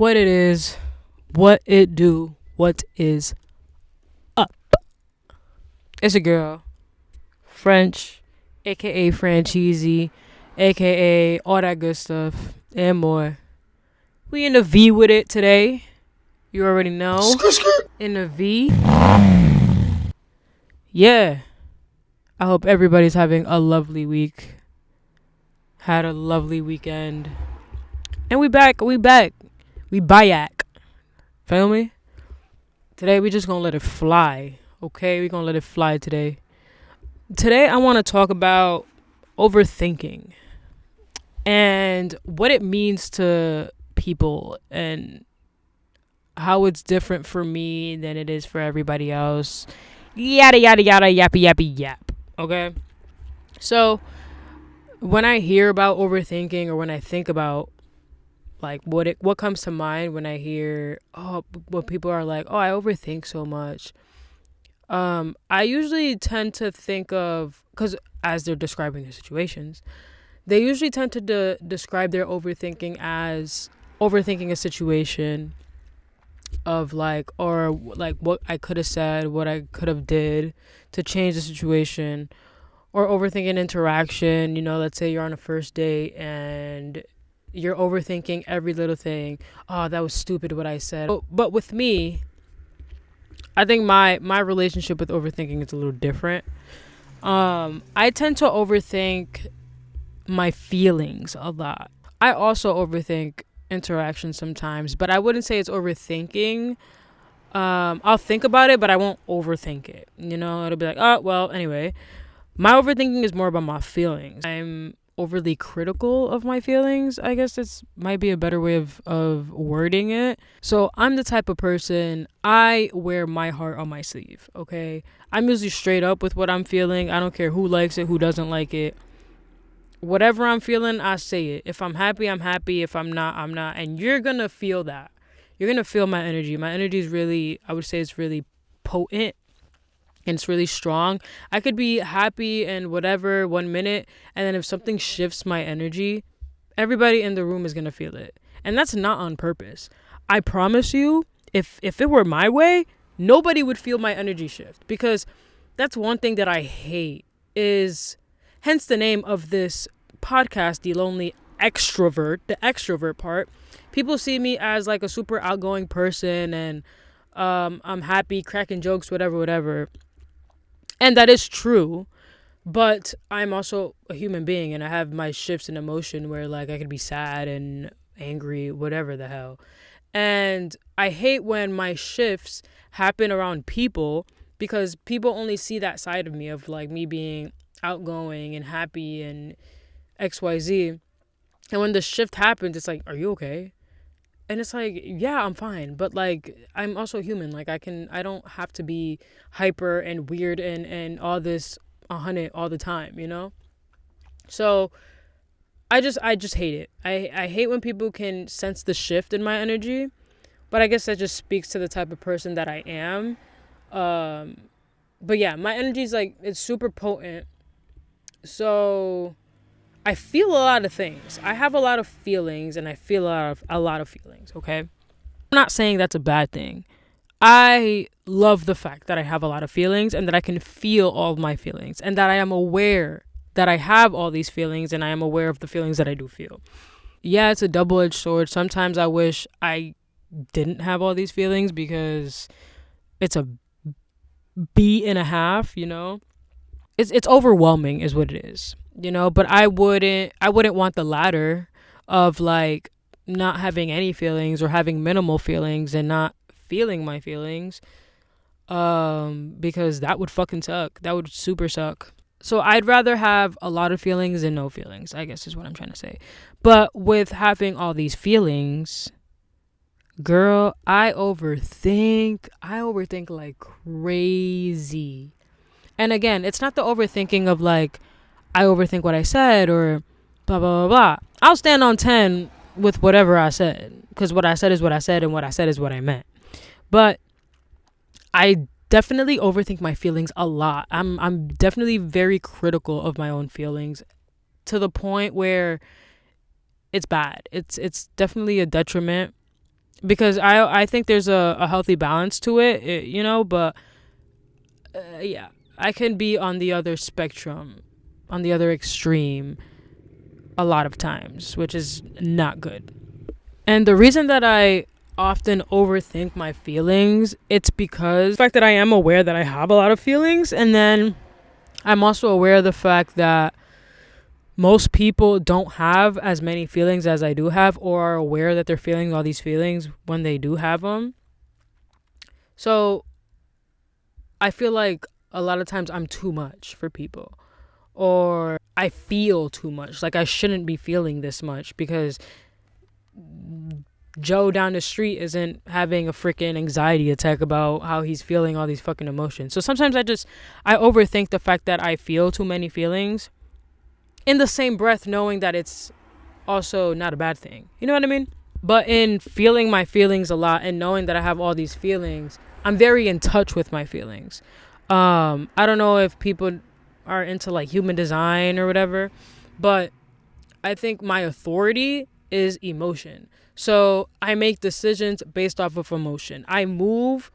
What it is, what it do, what is up. It's a girl, French, aka Francheesy, aka all that good stuff, and more. We in the V with it today. You already know. In the V. Yeah. I hope everybody's having a lovely week. Had a lovely weekend. And we back. We back. Feel me? Today we just gonna let it fly. Okay? We gonna let it fly today. Today I want to talk about overthinking and what it means to people and how it's different for me than it is for everybody else. Yada yada yada yappy yappy yap. Okay? So when I hear about overthinking, or when I think about like what comes to mind when I hear when people are like, I overthink so much, I usually tend to think of, because as they're describing their situations, they usually tend to describe their overthinking as overthinking a situation of like what I could have said, what I could have did to change the situation, or overthinking interaction. Let's say you're on a first date and you're overthinking every little thing. Oh, that was stupid what I said. But with me, I think my relationship with overthinking is a little different. I tend to overthink my feelings a lot. I also overthink interactions sometimes, but I wouldn't say it's overthinking. I'll think about it, but I won't overthink it. It'll be like, oh, well, anyway. My overthinking is more about my feelings. I'm overly critical of my feelings. I guess this might be a better way of wording it. So I'm the type of person, I wear my heart on my sleeve, okay? I'm usually straight up with what I'm feeling. I don't care who likes it, who doesn't like it. Whatever I'm feeling, I say it. If I'm happy, I'm happy. If I'm not, I'm not. And you're going to feel that. You're going to feel my energy. My energy is really, I would say it's really potent. And it's really strong. I could be happy and whatever 1 minute, and then if something shifts my energy, everybody in the room is gonna feel it. And that's not on purpose. I promise you, if it were my way, nobody would feel my energy shift, because that's one thing that I hate, is hence the name of this podcast, The Lonely Extrovert, the extrovert part. People see me as like a super outgoing person, and I'm happy, cracking jokes, whatever. And that is true, but I'm also a human being, and I have my shifts in emotion where like I could be sad and angry, whatever the hell. And I hate when my shifts happen around people, because people only see that side of me, of like me being outgoing and happy and XYZ. And when the shift happens, it's like, are you okay? And it's like, yeah, I'm fine. But like, I'm also human. Like I don't have to be hyper and weird and all this 100 all the time, So I just hate it. I hate when people can sense the shift in my energy, but I guess that just speaks to the type of person that I am. But yeah, my energy is like, it's super potent. So I feel a lot of things. I have a lot of feelings, and I feel a lot of feelings, okay? I'm not saying that's a bad thing. I love the fact that I have a lot of feelings, and that I can feel all of my feelings, and that I am aware that I have all these feelings, and I am aware of the feelings that I do feel. Yeah, it's a double-edged sword. Sometimes I wish I didn't have all these feelings, because it's a B.5, It's overwhelming is what it is. But I wouldn't want the latter of like not having any feelings, or having minimal feelings and not feeling my feelings, because that would fucking suck. That would super suck. So I'd rather have a lot of feelings than no feelings, I guess is what I'm trying to say. But with having all these feelings, girl, I overthink like crazy. And again, it's not the overthinking of like, I overthink what I said, or blah, blah, blah, blah. I'll stand on 10 with whatever I said, because what I said is what I said, and what I said is what I meant. But I definitely overthink my feelings a lot. I'm definitely very critical of my own feelings, to the point where it's bad. It's definitely a detriment. because I think there's a healthy balance to but yeah, I can be on the other spectrum, on the other extreme a lot of times, which is not good. And the reason that I often overthink my feelings, it's because the fact that I am aware that I have a lot of feelings, and then I'm also aware of the fact that most people don't have as many feelings as I do have, or are aware that they're feeling all these feelings when they do have them. So I feel like a lot of times I'm too much for people, or I feel too much. Like I shouldn't be feeling this much because Joe down the street isn't having a freaking anxiety attack about how he's feeling all these fucking emotions. So sometimes I overthink the fact that I feel too many feelings, in the same breath knowing that it's also not a bad thing. You know what I mean? But in feeling my feelings a lot and knowing that I have all these feelings, I'm very in touch with my feelings. I don't know if people are into like human design or whatever, but I think my authority is emotion. So I make decisions based off of emotion. I move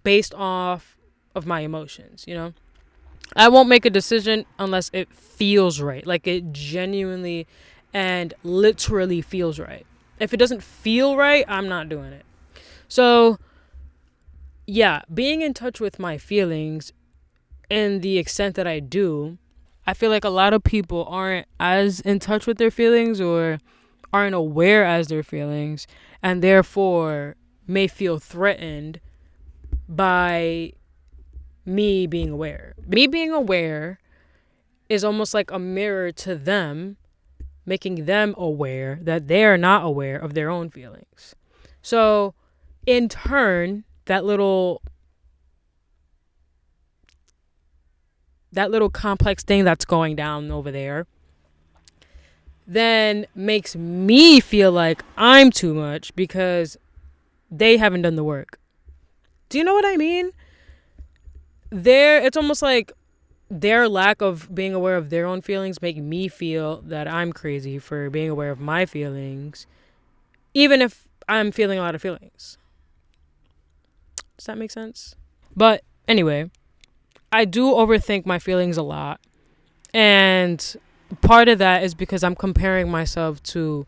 based off of my emotions, I won't make a decision unless it feels right. Like it genuinely and literally feels right. If it doesn't feel right, I'm not doing it. So, yeah, being in touch with my feelings in the extent that I do, I feel like a lot of people aren't as in touch with their feelings or aren't aware as their feelings, and therefore may feel threatened by me being aware. Me being aware is almost like a mirror to them, making them aware that they're not aware of their own feelings. So, in turn, that little complex thing that's going down over there then makes me feel like I'm too much because they haven't done the work. Do you know what I mean? It's almost like their lack of being aware of their own feelings make me feel that I'm crazy for being aware of my feelings, even if I'm feeling a lot of feelings. Does that make sense? But anyway, I do overthink my feelings a lot. And part of that is because I'm comparing myself to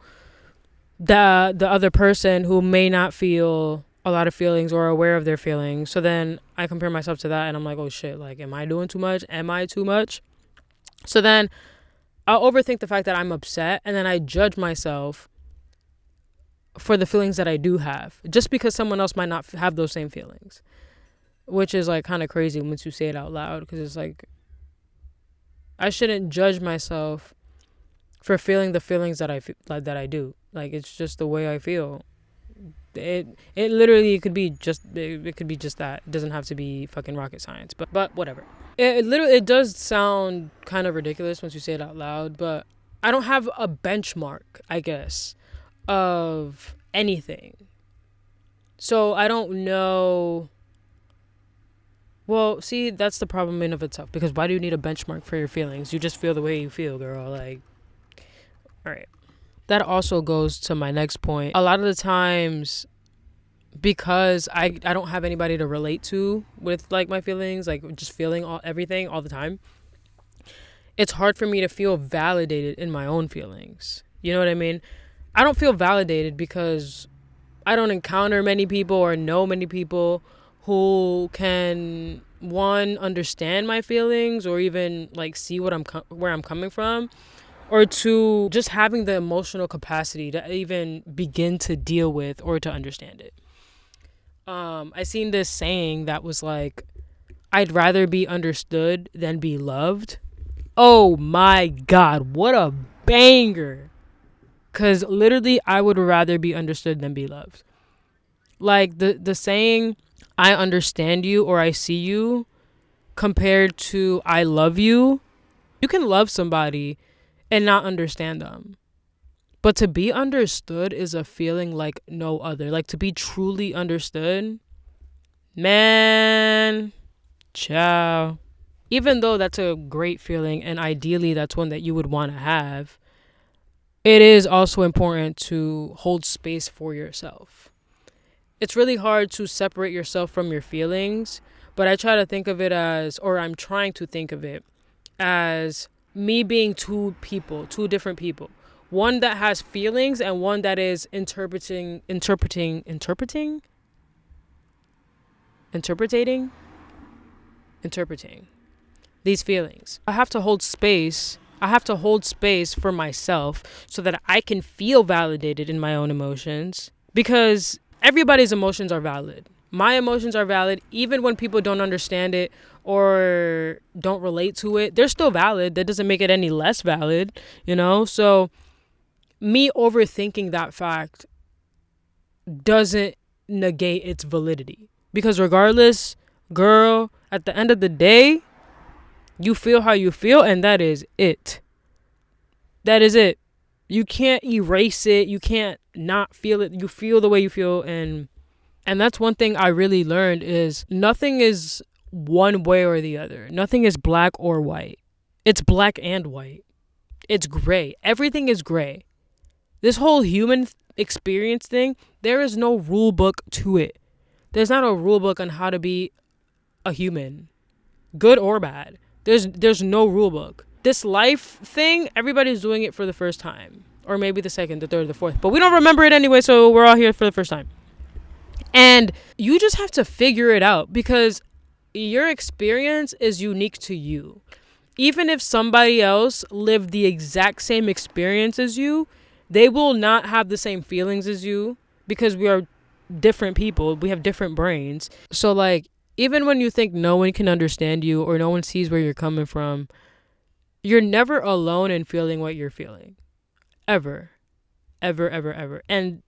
the other person who may not feel a lot of feelings or aware of their feelings. So then I compare myself to that and I'm like, oh shit, like, am I doing too much? Am I too much? So then I'll overthink the fact that I'm upset, and then I judge myself for the feelings that I do have, just because someone else might not have those same feelings, which is like kind of crazy once you say it out loud, because it's like, I shouldn't judge myself for feeling the feelings that I do. Like, it's just the way I feel. It literally could be just that. It doesn't have to be fucking rocket science, but whatever. It does sound kind of ridiculous once you say it out loud, but I don't have a benchmark, I guess, of anything. So I don't know. Well, see, that's the problem in of itself, because why do you need a benchmark for your feelings? You just feel the way you feel, girl. Like, all right. That also goes to my next point. A lot of the times, because I don't have anybody to relate to with like my feelings, like just feeling everything all the time, it's hard for me to feel validated in my own feelings. You know what I mean? I don't feel validated because I don't encounter many people or know many people who can, one, understand my feelings or even like see what where I'm coming from, or two, just having the emotional capacity to even begin to deal with or to understand it. I seen this saying that was like, I'd rather be understood than be loved. Oh my God, what a banger. Because literally, I would rather be understood than be loved. Like the saying, I understand you or I see you, compared to I love you. You can love somebody and not understand them. But to be understood is a feeling like no other. Like, to be truly understood, man, ciao. Even though that's a great feeling and ideally that's one that you would want to have, it is also important to hold space for yourself. it's really hard to separate yourself from your feelings, but I try to think of it as, or I'm trying to think of it as me being two people, two different people. One that has feelings and one that is interpreting these feelings. I have to hold space. I have to hold space for myself so that I can feel validated in my own emotions, because everybody's emotions are valid. My emotions are valid. Even when people don't understand it or don't relate to it, they're still valid. That doesn't make it any less valid, you know? So me overthinking that fact doesn't negate its validity, because regardless, girl, at the end of the day, you feel how you feel, and that is it. That is it. You can't erase it. You can't not feel it. You feel the way you feel, and that's one thing I really learned is nothing is one way or the other. Nothing is black or white. It's black and white. It's gray. Everything is gray. This whole human experience thing, there is no rule book to it. There's not a rule book on how to be a human, good or bad. There's no rule book. This life thing, everybody's doing it for the first time, or maybe the second, the third, the fourth, but we don't remember it anyway, so we're all here for the first time. And you just have to figure it out, because your experience is unique to you. Even if somebody else lived the exact same experience as you, they will not have the same feelings as you, because we are different people. We have different brains. So like, even when you think no one can understand you or no one sees where you're coming from, you're never alone in feeling what you're feeling. Ever. Ever, ever, ever. And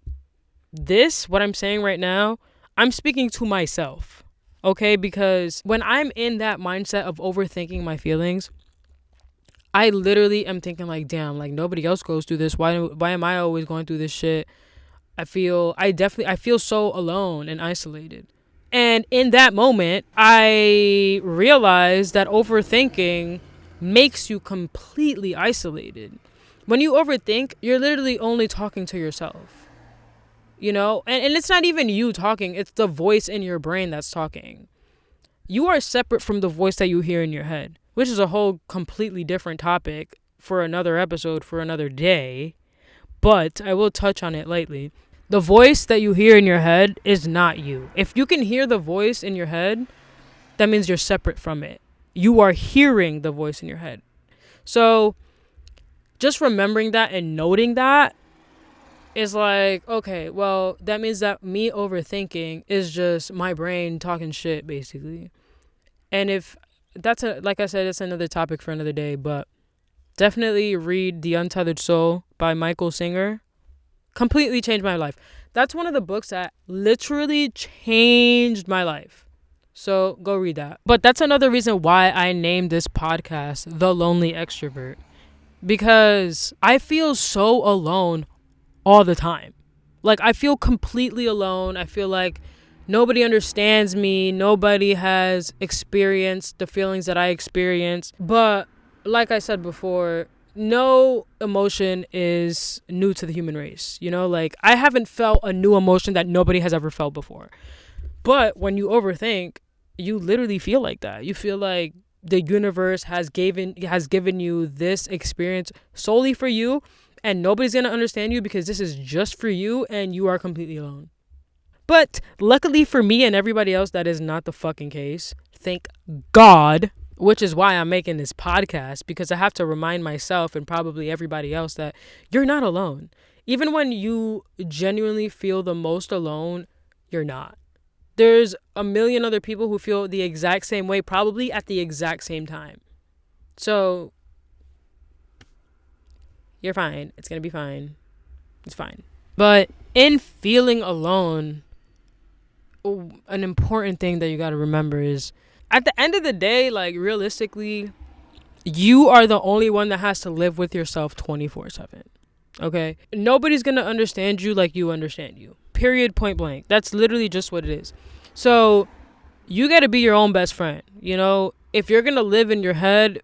this, what I'm saying right now, I'm speaking to myself. Okay? Because when I'm in that mindset of overthinking my feelings, I literally am thinking like, damn, like nobody else goes through this. Why am I always going through this shit? I feel so alone and isolated. And in that moment, I realized that overthinking makes you completely isolated. When you overthink, you're literally only talking to yourself. You know? And it's not even you talking. It's the voice in your brain that's talking. You are separate from the voice that you hear in your head, which is a whole completely different topic for another episode, for another day. But I will touch on it lightly. The voice that you hear in your head is not you. If you can hear the voice in your head, that means you're separate from it. You are hearing the voice in your head. So just remembering that and noting that is like, okay, well, that means that me overthinking is just my brain talking shit, basically. And if like I said, it's another topic for another day, but definitely read The Untethered Soul by Michael Singer. Completely changed my life. That's one of the books that literally changed my life. So go read that. But that's another reason why I named this podcast The Lonely Extrovert. Because I feel so alone all the time. Like, I feel completely alone. I feel like nobody understands me. Nobody has experienced the feelings that I experience. But like I said before, no emotion is new to the human race. You know, like I haven't felt a new emotion that nobody has ever felt before. But when you overthink, you literally feel like that. You feel like the universe has given you this experience solely for you, and nobody's going to understand you because this is just for you and you are completely alone. But luckily for me and everybody else, that is not the fucking case. Thank God. Which is why I'm making this podcast, because I have to remind myself and probably everybody else that you're not alone. Even when you genuinely feel the most alone, you're not. There's a million other people who feel the exact same way, probably at the exact same time. So you're fine. It's going to be fine. It's fine. But in feeling alone, an important thing that you got to remember is, at the end of the day, like realistically, you are the only one that has to live with yourself 24/7. Okay? Nobody's going to understand you like you understand you. Period, point blank. That's literally just what it is. So you got to be your own best friend. You know, if you're going to live in your head,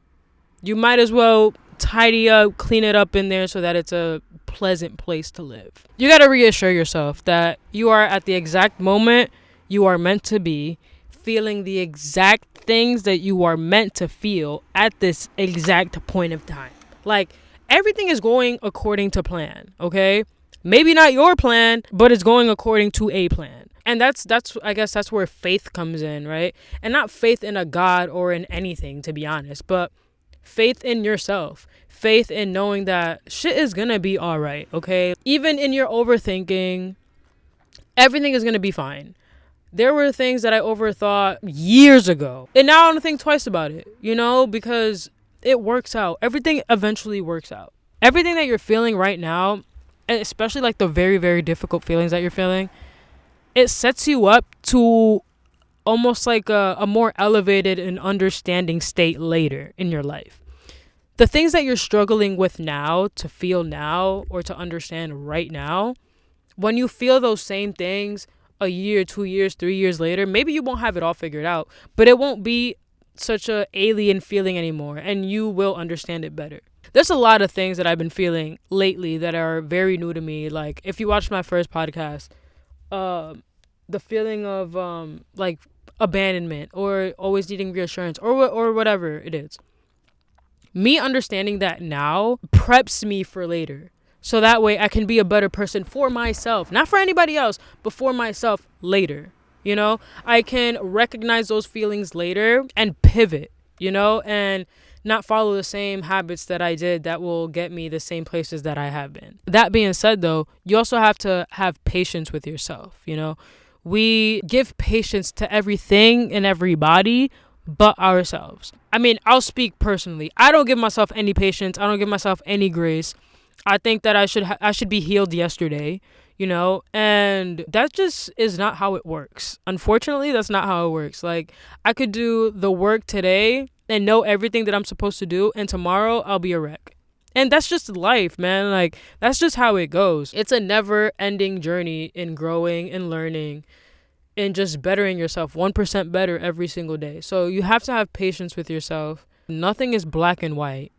you might as well tidy up, clean it up in there so that it's a pleasant place to live. You got to reassure yourself that you are at the exact moment you are meant to be, feeling the exact things that you are meant to feel at this exact point of time. Like, everything is going according to plan, okay? Maybe not your plan, but it's going according to a plan. And that's I guess that's where faith comes in, right? And not faith in a God or in anything, to be honest, but faith in yourself. Faith in knowing that shit is gonna be all right, okay? Even in your overthinking, everything is gonna be fine. There were things that I overthought years ago, and now I don't think twice about it, because it works out. Everything eventually works out. Everything that you're feeling right now, especially like the very, very difficult feelings that you're feeling, it sets you up to almost like a more elevated and understanding state later in your life. The things that you're struggling with now, to feel now, or to understand right now, when you feel those same things a year, 2 years, 3 years later, maybe you won't have it all figured out, but it won't be such a alien feeling anymore, and you will understand it better. There's a lot of things that I've been feeling lately that are very new to me. Like, if you watched my first podcast, the feeling of like abandonment or always needing reassurance or whatever it is. Me understanding that now preps me for later. So that way I can be a better person for myself, not for anybody else, but for myself later. I can recognize those feelings later and pivot, and not follow the same habits that I did that will get me the same places that I have been. That being said, though, you also have to have patience with yourself. We give patience to everything and everybody but ourselves. I mean, I'll speak personally. I don't give myself any patience. I don't give myself any grace. I think that I should be healed yesterday, and that just is not how it works. Unfortunately, that's not how it works. Like, I could do the work today and know everything that I'm supposed to do, and tomorrow I'll be a wreck. And that's just life, man. Like, that's just how it goes. It's a never-ending journey in growing and learning and just bettering yourself 1% better every single day. So you have to have patience with yourself. Nothing is black and white.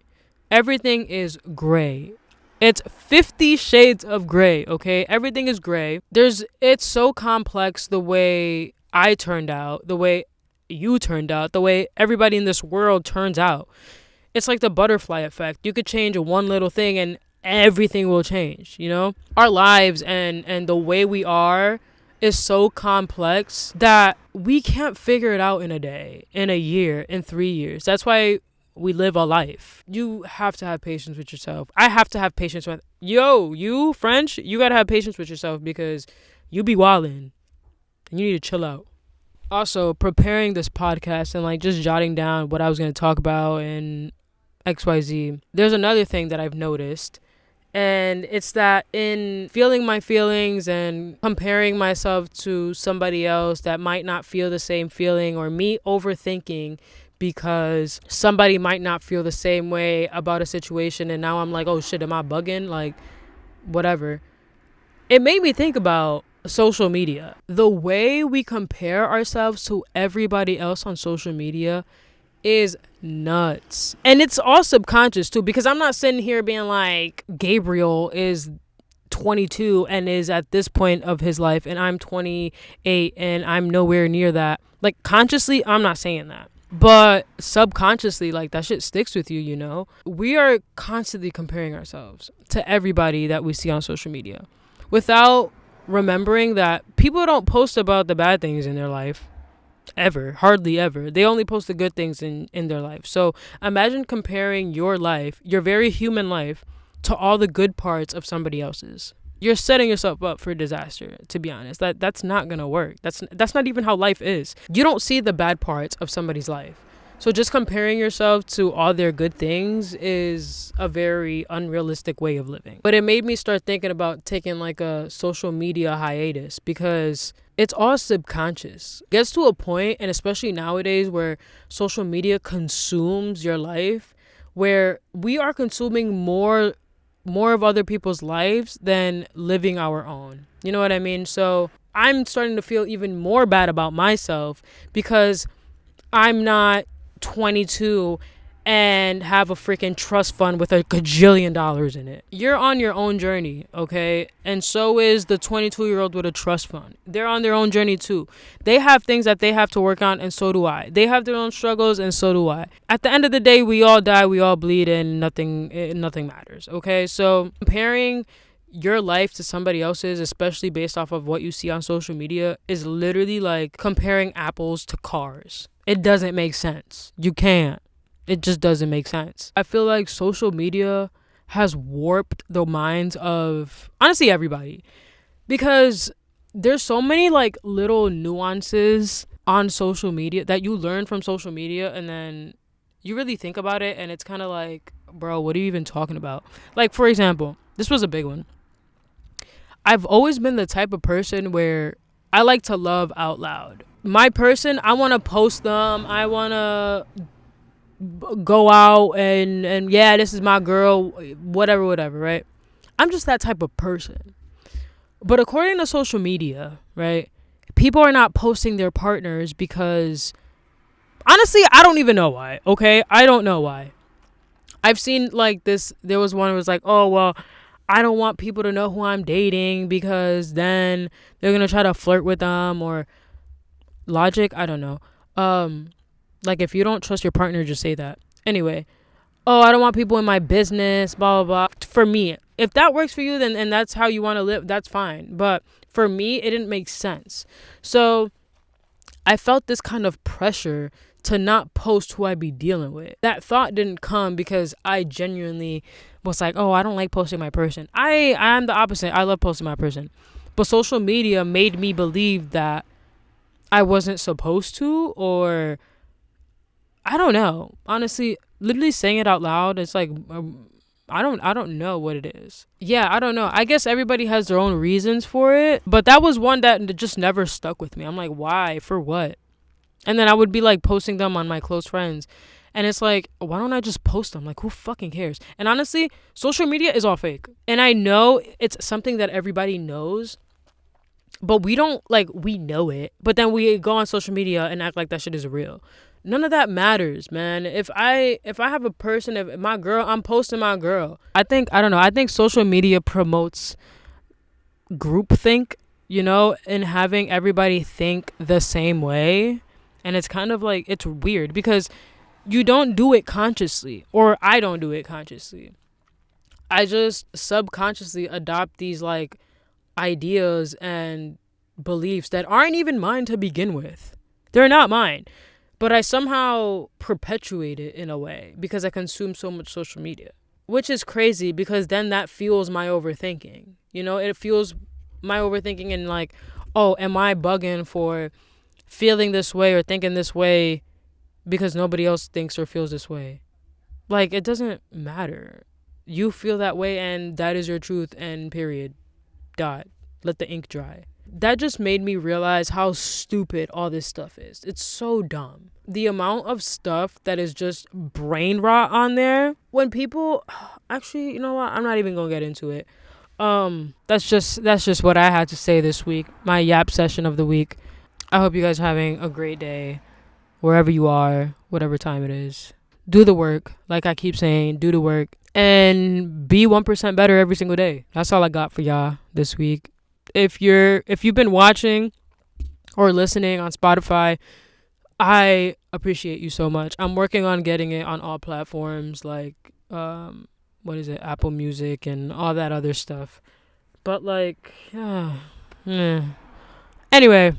Everything is gray. It's 50 shades of gray, okay? Everything is gray. It's so complex the way I turned out, the way you turned out, the way everybody in this world turns out. It's like the butterfly effect. You could change one little thing and everything will change, Our lives and the way we are is so complex that we can't figure it out in a day, in a year, in 3 years. That's why we live a life. You have to have patience with yourself. I have to have patience with you French. You gotta have patience with yourself because you be wildin' and you need to chill out. Also, preparing this podcast and like just jotting down what I was gonna talk about and XYZ. There's another thing that I've noticed, and it's that in feeling my feelings and comparing myself to somebody else that might not feel the same feeling, or me overthinking because somebody might not feel the same way about a situation, and now I'm like, oh shit, am I bugging? Like, whatever. It made me think about social media. The way we compare ourselves to everybody else on social media is nuts. And it's all subconscious too, because I'm not sitting here being like, Gabriel is 22 and is at this point of his life and I'm 28 and I'm nowhere near that. Like, consciously, I'm not saying that. But subconsciously, like, that shit sticks with you, We are constantly comparing ourselves to everybody that we see on social media without remembering that people don't post about the bad things in their life ever, hardly ever. They only post the good things in their life. So imagine comparing your life, your very human life, to all the good parts of somebody else's. You're setting yourself up for disaster, to be honest. That's not gonna work. That's not even how life is. You don't see the bad parts of somebody's life. So just comparing yourself to all their good things is a very unrealistic way of living. But it made me start thinking about taking like a social media hiatus, because it's all subconscious. It gets to a point, and especially nowadays where social media consumes your life, where we are consuming more of other people's lives than living our own. You know what I mean? So I'm starting to feel even more bad about myself because I'm not 22 and have a freaking trust fund with a gajillion dollars in it. You're on your own journey, okay? And so is the 22-year-old with a trust fund. They're on their own journey too. They have things that they have to work on, and so do I. They have their own struggles, and so do I. At the end of the day, we all die, we all bleed, and nothing matters, okay? So comparing your life to somebody else's, especially based off of what you see on social media, is literally like comparing apples to cars. It doesn't make sense. You can't. It just doesn't make sense. I feel like social media has warped the minds of honestly everybody, because there's so many like little nuances on social media that you learn from social media, and then you really think about it and it's kind of like, bro, what are you even talking about? Like, for example, this was a big one. I've always been the type of person where I like to love out loud. My person, I want to post them. I want to go out and yeah, this is my girl, whatever, right? I'm just that type of person. But according to social media, right, people are not posting their partners because honestly, I don't even know why, okay? I don't know why. I've seen like this, there was one who was like, oh, well, I don't want people to know who I'm dating because then they're going to try to flirt with them, or logic, I don't know. Like, if you don't trust your partner, just say that. Anyway, oh, I don't want people in my business, blah, blah, blah. For me, if that works for you, then and that's how you want to live, that's fine. But for me, it didn't make sense. So I felt this kind of pressure to not post who I be dealing with. That thought didn't come because I genuinely was like, oh, I don't like posting my person. I'm the opposite. I love posting my person. But social media made me believe that I wasn't supposed to, or I don't know. Honestly, literally saying it out loud, it's like, I don't know what it is. Yeah, I don't know. I guess everybody has their own reasons for it, but that was one that just never stuck with me. I'm like, why? For what? And then I would be like posting them on my close friends, and it's like, why don't I just post them? Like, who fucking cares? And honestly, social media is all fake. And I know it's something that everybody knows, but we don't, like, we know it, but then we go on social media and act like that shit is real. None of that matters, man. If I have a person, if my girl, I'm posting my girl. I don't know. I think social media promotes groupthink, you know, and having everybody think the same way. And it's kind of like, it's weird because you don't do it consciously, or I don't do it consciously. I just subconsciously adopt these like ideas and beliefs that aren't even mine to begin with. They're not mine. But I somehow perpetuate it in a way because I consume so much social media, which is crazy because then that fuels my overthinking. You know, it fuels my overthinking and like, oh, am I bugging for feeling this way or thinking this way because nobody else thinks or feels this way? Like, it doesn't matter. You feel that way and that is your truth, and period. Dot. Let the ink dry. That just made me realize how stupid all this stuff is. It's so dumb. The amount of stuff that is just brain rot on there. When people, actually, you know what? I'm not even gonna get into it. That's just what I had to say this week. My yap session of the week. I hope you guys are having a great day wherever you are, whatever time it is. Do the work. Like I keep saying, do the work and be 1% better every single day. That's all I got for y'all this week. If you've been watching or listening on Spotify, I appreciate you so much. I'm working on getting it on all platforms like Apple Music and all that other stuff. But like, anyway,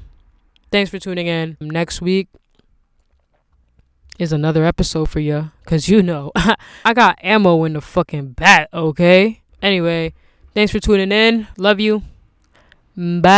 thanks for tuning in. Next week is another episode for you, cause you know I got ammo in the fucking bat. Okay. Anyway, thanks for tuning in. Love you. Bye.